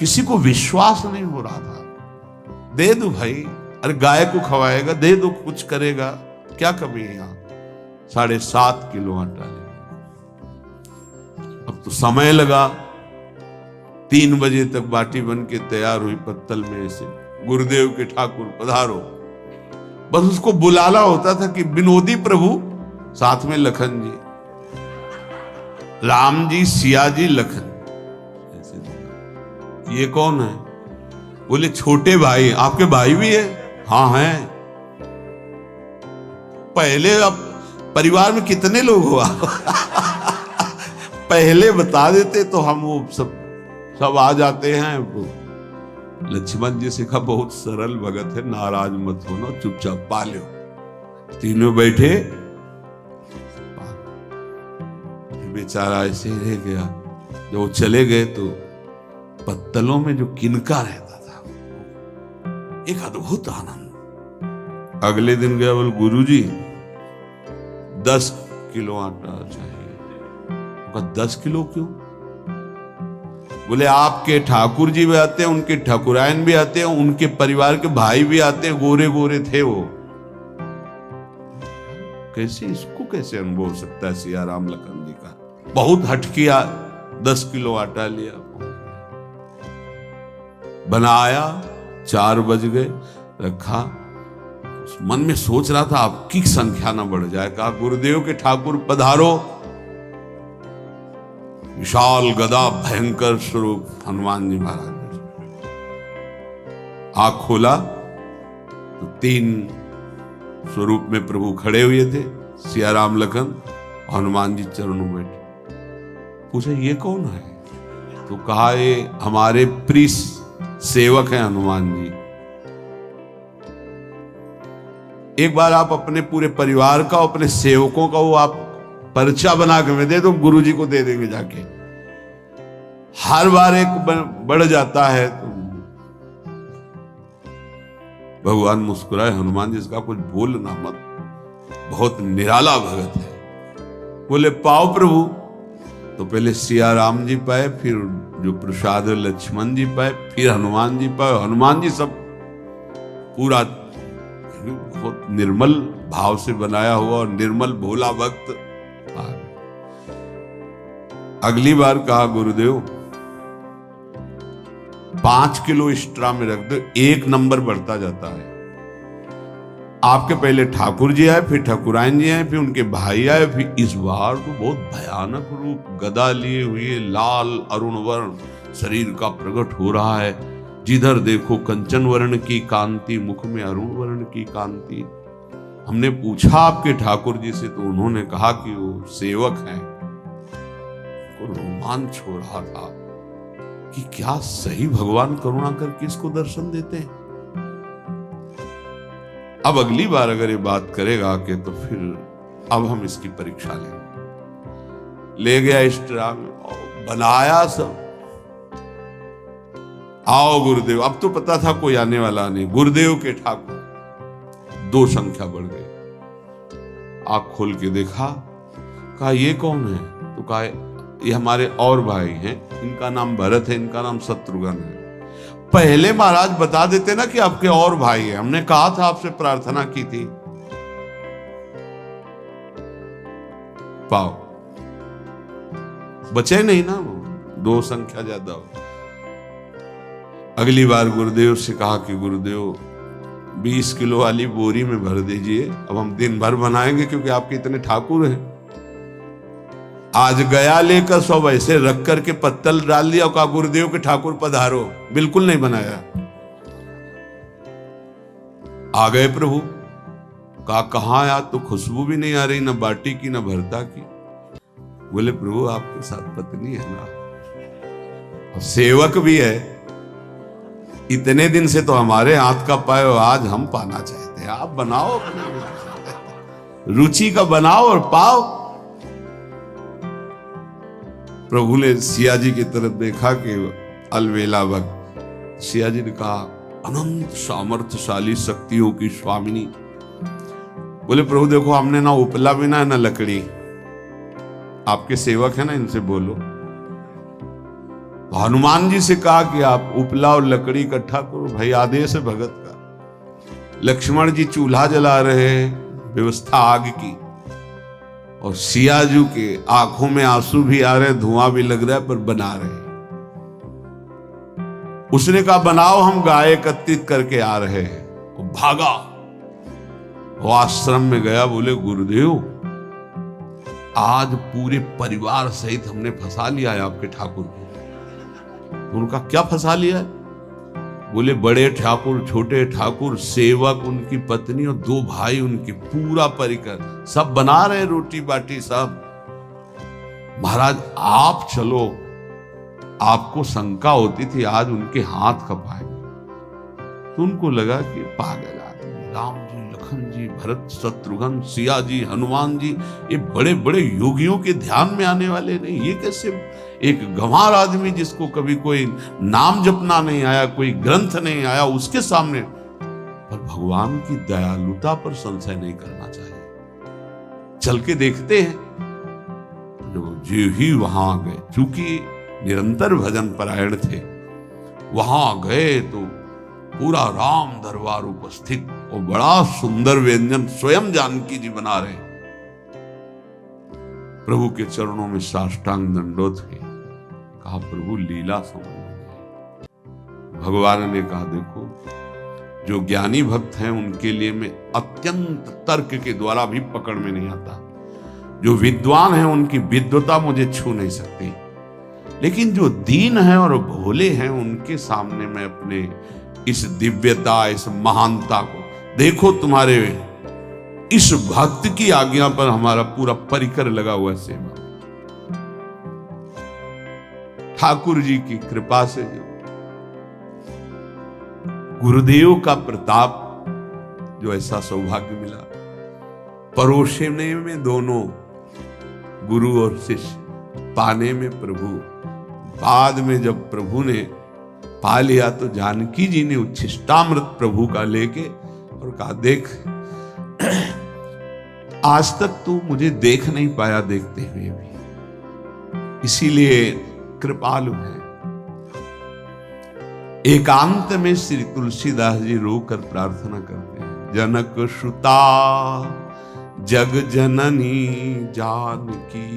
किसी को विश्वास नहीं हो रहा था। दे दो भाई, अरे गाय को खवाएगा, दे दो, कुछ करेगा, क्या कमी है यहाँ। 7.5 किलो आटा ले। अब तो समय लगा, 3 बजे तक बाटी बन के तैयार हुई पत्तल में से। गुरुदेव के ठाकुर पधारो, बस उसको बुलाना होता था कि विनोदी प्रभु, साथ में लखन जी, राम जी, सिया जी, लखन। ये कौन है? बोले छोटे भाई। आपके भाई भी है? हाँ हैं। पहले, अब परिवार में कितने लोग हो आप? पहले बता देते तो हम वो सब आ जाते हैं। लक्ष्मण जी से कहा बहुत सरल भगत है, नाराज मत होना, चुपचाप पा लो। तीनों बैठे, बेचारा ऐसे ही रह गया। जब वो चले गए तो पत्तलों में जो किनका रहता था, एक अद्भुत आनंद। अगले दिन गया, बोल गुरुजी 10 किलो आटा चाहिए। 10 किलो क्यों? बोले आपके ठाकुर जी भी आते हैं, उनके ठाकुरायन भी आते हैं, उनके परिवार के भाई भी आते हैं, गोरे गोरे थे वो। कैसे, इसको कैसे अनुभव हो सकता है सिया राम लखन जी का? बहुत हट किया, 10 किलो आटा लिया, बनाया, 4 बज गए, रखा। मन में सोच रहा था आपकी संख्या ना बढ़ जाए। कहा गुरुदेव के ठाकुर पधारो। विशाल गदा, भयंकर स्वरूप हनुमान जी महाराज। आंख खोला तो 3 स्वरूप में प्रभु खड़े हुए थे, सिया राम लखन, हनुमान जी चरणों बैठे। पूछा ये कौन है? तो कहा ये हमारे प्रिय सेवक हैं हनुमान जी। एक बार आप अपने पूरे परिवार का, अपने सेवकों का वो आप पर्चा बना के दे दो, गुरु जी को दे देंगे जाके। हर बार एक बढ़ जाता है तो भगवान मुस्कुराए, हनुमान जी इसका कुछ बोलना मत, बहुत निराला भगत है। बोले पाओ प्रभु। तो पहले सिया राम जी पाए, फिर जो प्रसाद लक्ष्मण जी पाए, फिर हनुमान जी पाए। हनुमान जी सब पूरा बहुत निर्मल भाव से बनाया हुआ और निर्मल भोला भक्त। अगली बार कहा गुरुदेव 5 किलो एक्स्ट्रा में रख दो, 1 नंबर बढ़ता जाता है। आपके पहले ठाकुर जी आए, फिर ठाकुरायन जी आए, फिर उनके भाई आए, फिर इस बार तो बहुत भयानक रूप, गदा लिए हुए, लाल अरुण वर्ण शरीर का प्रकट हो रहा है। जिधर देखो कंचन वर्ण की कांति, मुख में अरुण वर्ण की कांति। हमने पूछा आपके ठाकुर जी से तो उन्होंने कहा कि वो सेवक हैं। को रोमांच हो रहा था कि क्या सही भगवान करुणा करके इसको दर्शन देते हैं। अब अगली बार अगर ये बात करेगा कि तो फिर अब हम इसकी परीक्षा लेंगे। ले गया इस ट्रा में, बनाया सब। आओ गुरुदेव। अब तो पता था कोई आने वाला नहीं। गुरुदेव के ठाकुर 2 संख्या बढ़ गई। आंख खोल के देखा, कहा ये कौन है? तो कहा ये हमारे और भाई हैं, इनका नाम भरत है, इनका नाम शत्रुघ्न है। पहले महाराज बता देते ना कि आपके और भाई हैं, हमने कहा था, आपसे प्रार्थना की थी। पाओ बचे नहीं ना, वो 2 संख्या ज्यादा हो। अगली बार गुरुदेव से कहा कि गुरुदेव 20 किलो वाली बोरी में भर दीजिए, अब हम दिन भर बनाएंगे क्योंकि आपके इतने ठाकुर हैं। आज गया लेकर सब ऐसे रख करके पत्तल डाल दिया और कहा गुरुदेव के ठाकुर पधारो। बिल्कुल नहीं बनाया। आ गए प्रभु। कहा कहां यार, तो खुशबू भी नहीं आ रही, ना बाटी की ना भरता की। बोले प्रभु आपके साथ पत्नी है ना, और सेवक भी है, इतने दिन से तो हमारे हाथ का पाए, आज हम पाना चाहते हैं, आप बनाओ, अपने रुचि का बनाओ और पाओ। प्रभु ने सिया जी की तरफ देखा कि अलवेला वक्त। सिया जी ने कहा अनंत सामर्थ्यशाली शक्तियों की स्वामिनी। बोले प्रभु देखो हमने ना उपला बिना है ना लकड़ी, आपके सेवक है ना, इनसे बोलो। तो हनुमान जी से कहा कि आप उपला और लकड़ी इकट्ठा करो, भाई आदेश है भगत का। लक्ष्मण जी चूल्हा जला रहे हैं, व्यवस्था आग की, और सियाजू के आंखों में आंसू भी आ रहे, धुआं भी लग रहा है, पर बना रहे। उसने कहा बनाओ, हम गाय एकत्रित करके आ रहे हैं। वो भागा, वो आश्रम में गया, बोले गुरुदेव आज पूरे परिवार सहित हमने फंसा लिया है आपके ठाकुर को। उनका क्या फंसा लिया है? बोले बड़े ठाकुर, छोटे ठाकुर, सेवक, उनकी पत्नी और 2 भाई उनके, पूरा परिकर, सब बना रहे रोटी बाटी सब। महाराज आप चलो, आपको शंका होती थी आज उनके हाथ कपाएंगे। तो उनको लगा कि पागल आदमी, राम जी, लखन जी, भरत, शत्रुघ्न, सिया जी, हनुमान जी, ये बड़े बड़े योगियों के ध्यान में आने वाले नहीं, ये कैसे एक गंवार आदमी जिसको कभी कोई नाम जपना नहीं आया, कोई ग्रंथ नहीं आया, उसके सामने। पर भगवान की दयालुता पर संशय नहीं करना चाहिए। चल के देखते हैं। जो ही वहां गए, चूंकि निरंतर भजन परायण थे, वहां गए तो पूरा राम दरबार उपस्थित, और बड़ा सुंदर व्यंजन स्वयं जानकी जी बना रहे। प्रभु के चरणों में साष्टांग दंडोत है। कहा प्रभु लीला समझ लीजिए। भगवान ने कहा देखो, जो ज्ञानी भक्त हैं उनके लिए मैं अत्यंत तर्क के द्वारा भी पकड़ में नहीं आता। जो विद्वान हैं उनकी विद्वता मुझे छू नहीं सकती, लेकिन जो दीन हैं और भोले हैं उनके सामने मैं अपने इस दिव्यता, इस महानता को, देखो तुम्हारे इस भक्त की आज्ञा पर हमारा पूरा परिकर लगा हुआ सेवा। ठाकुर जी की कृपा से गुरुदेव का प्रताप, जो ऐसा सौभाग्य मिला, परोसने में दोनों गुरु और शिष्य, पाने में प्रभु। बाद में जब प्रभु ने पा लिया तो जानकी जी ने उच्छिष्टामृत प्रभु का लेके और कहा देख, आज तक तू मुझे देख नहीं पाया देखते हुए भी, इसीलिए कृपालु है। एकांत में श्री तुलसीदास जी रोकर प्रार्थना करते हैं, जनक सुता जग जननी जानकी,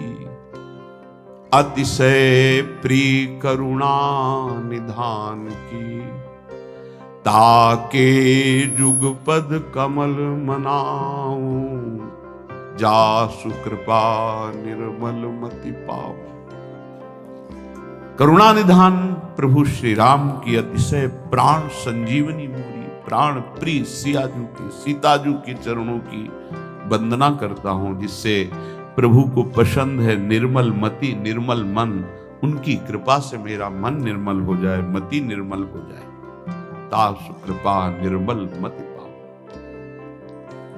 अतिशय प्रिय करुणा निधान की, ताके जुगपद कमल मनाऊं, जासु कृपा निर्मल मति पाऊं। करुणा निधान प्रभु श्री राम की अतिशय प्राण संजीवनी मोरी, प्राण प्रिय सियाजू की, सीताजू के चरणों की वंदना करता हूं, जिससे प्रभु को पसंद है निर्मल मति, निर्मल मन। उनकी कृपा से मेरा मन निर्मल हो जाए, मति निर्मल हो जाए। तासु कृपा निर्मल मति पाओ।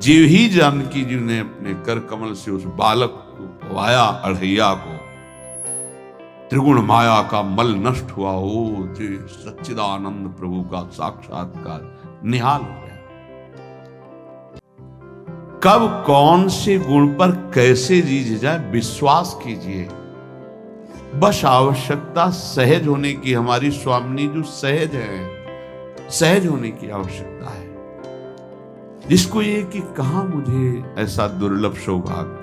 जीव ही जानकी जी ने अपने कर कमल से उस बालक को पवाया, अढ़ैया को, त्रिगुण माया का मल नष्ट हुआ। ओ जी सच्चिदानंद प्रभु का साक्षात्कार निहाल हो गया। कब कौन से गुण पर कैसे जी जाए विश्वास कीजिए, बस आवश्यकता सहज होने की। हमारी स्वामिनी जो सहज है, सहज होने की आवश्यकता है। जिसको ये कि कहां मुझे ऐसा दुर्लभ सौभाग्य।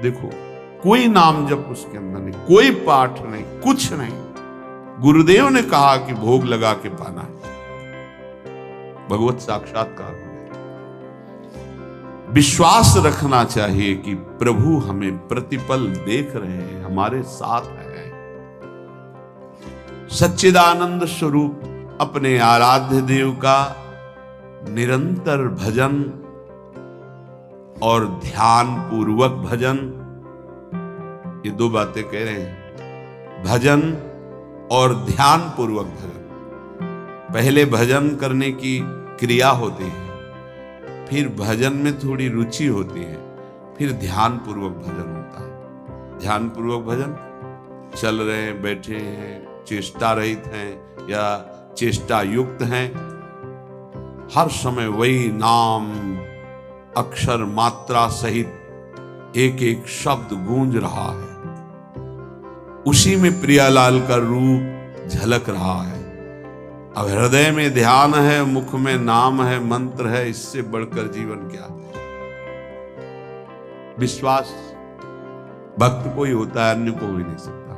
देखो, कोई नाम जप उसके अंदर नहीं, कोई पाठ नहीं, कुछ नहीं। गुरुदेव ने कहा कि भोग लगा के पाना है, भगवत साक्षात्कार हो गया। विश्वास रखना चाहिए कि प्रभु हमें प्रतिपल देख रहे हैं, हमारे साथ है। सच्चिदानंद स्वरूप अपने आराध्य देव का निरंतर भजन और ध्यान पूर्वक भजन, ये दो बातें कह रहे हैं, भजन और ध्यान पूर्वक भजन। पहले भजन करने की क्रिया होती है, फिर भजन में थोड़ी रुचि होती है, फिर ध्यान पूर्वक भजन होता है। ध्यान पूर्वक भजन, चल रहे हैं, बैठे हैं, चेष्टा रहित हैं या चेष्टा युक्त हैं, हर समय वही नाम अक्षर मात्रा सहित एक एक शब्द गूंज रहा है। उसी में प्रियालाल का रूप झलक रहा है। अब हृदय में ध्यान है, मुख में नाम है, मंत्र है, इससे बढ़कर जीवन क्या है? विश्वास भक्त को ही होता है, अन्य को हो ही नहीं सकता।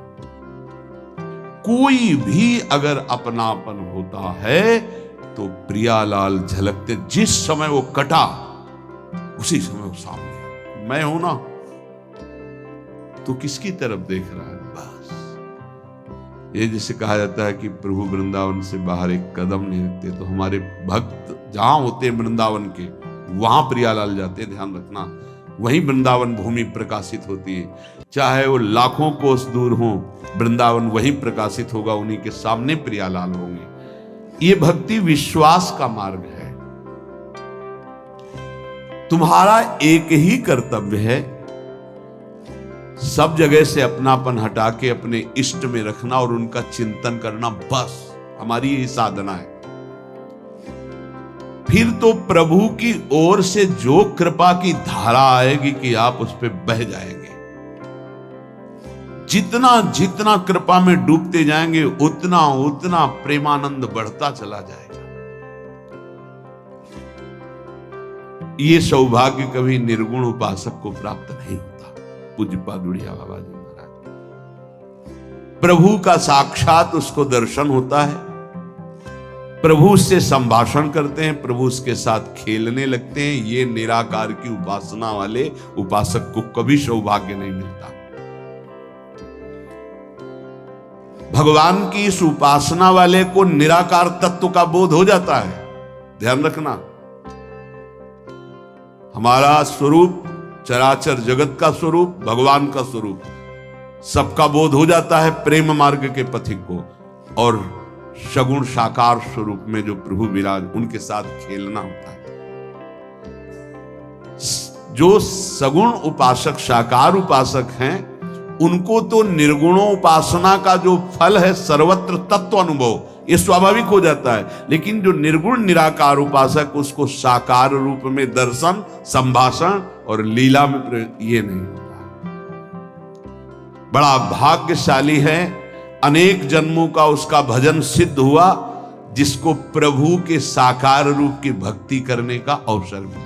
कोई भी अगर अपनापन होता है तो प्रियालाल झलकते। जिस समय वो कटा उसी समय वो सामने। मैं हूं ना तो किसकी तरफ देख रहा है? बस ये जिसे कहा जाता है कि प्रभु वृंदावन से बाहर एक कदम नहीं रखते। तो हमारे भक्त जहां होते हैं वृंदावन के, वहां प्रियालाल जाते हैं। ध्यान रखना, वहीं वृंदावन भूमि प्रकाशित होती है। चाहे वो लाखों कोस दूर हो, वृंदावन वहीं प्रकाशित होगा, उन्हीं के सामने प्रियालाल होंगे। ये भक्ति विश्वास का मार्ग है। तुम्हारा एक ही कर्तव्य है, सब जगह से अपनापन हटा के अपने इष्ट में रखना और उनका चिंतन करना। बस हमारी यही साधना है। फिर तो प्रभु की ओर से जो कृपा की धारा आएगी कि आप उस पर बह जाएंगे। जितना जितना कृपा में डूबते जाएंगे उतना उतना प्रेमानंद बढ़ता चला जाएगा। ये सौभाग्य कभी निर्गुण उपासक को प्राप्त नहीं होता। पूज्यपाद बुढ़िया बाबा जी महाराज, प्रभु का साक्षात उसको दर्शन होता है, प्रभु से संभाषण करते हैं, प्रभु उसके साथ खेलने लगते हैं। ये निराकार की उपासना वाले उपासक को कभी सौभाग्य नहीं मिलता। भगवान की इस उपासना वाले को निराकार तत्व का बोध हो जाता है। ध्यान रखना, हमारा स्वरूप चराचर जगत का स्वरूप, भगवान का स्वरूप, सबका बोध हो जाता है प्रेम मार्ग के पथिक को। और सगुण साकार स्वरूप में जो प्रभु विराज, उनके साथ खेलना होता है। जो सगुण उपासक, साकार उपासक हैं, उनको तो निर्गुणोपासना का जो फल है सर्वत्र तत्व अनुभव, ये स्वाभाविक हो जाता है। लेकिन जो निर्गुण निराकार उपासक, उसको साकार रूप में दर्शन, संभाषण और लीला में ये नहीं होता। बड़ा भाग्यशाली है, अनेक जन्मों का उसका भजन सिद्ध हुआ, जिसको प्रभु के साकार रूप की भक्ति करने का अवसर मिला।